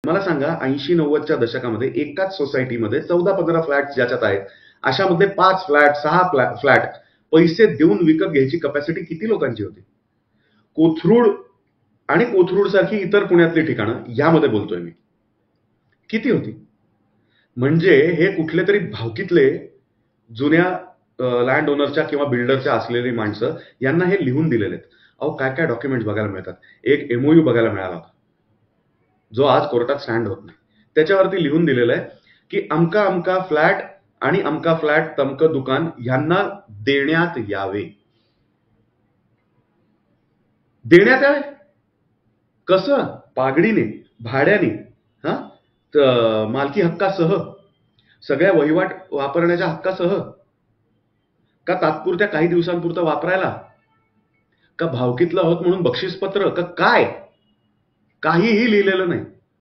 मला सांगा 80-90च्या दशकामध्ये एकाच सोसायटीमध्ये 14-15 फ्लॅट ज्याच्यात आहेत, अशामध्ये 5 फ्लॅट 6 फ्लॅट पैसे देऊन विकत घ्यायची कपॅसिटी किती लोकांची होती? कोथरूड आणि कोथरूड सारखी इतर पुण्यातली ठिकाणं यामध्ये बोलतोय मी, किती होती? म्हणजे हे कुठले तरी भावकीतले जुन्या लँड ओनरच्या किंवा बिल्डरच्या असलेली माणसं यांना हे लिहून दिलेले आहेत. अहो काय काय डॉक्युमेंट्स बघायला मिळतात. एक MOU बघायला मिळाला होता, जो आज कोर्टात स्टँड होत नाही. त्याच्यावरती लिहून दिलेलं आहे की अमका अमका फ्लॅट आणि अमका फ्लॅट तमकं दुकान यांना देण्यात यावे. देण्यात यावे कसं? पागडीने, भाड्याने, हा, मालकी हक्कासह, सगळ्या वहिवाट वापरण्याच्या हक्कासह, का तात्पुरत्या काही दिवसांपुरतं वापरायला, का भावकीतलं आहोत म्हणून बक्षीसपत्र, का काय? काहीही लिहिलेलं नाही.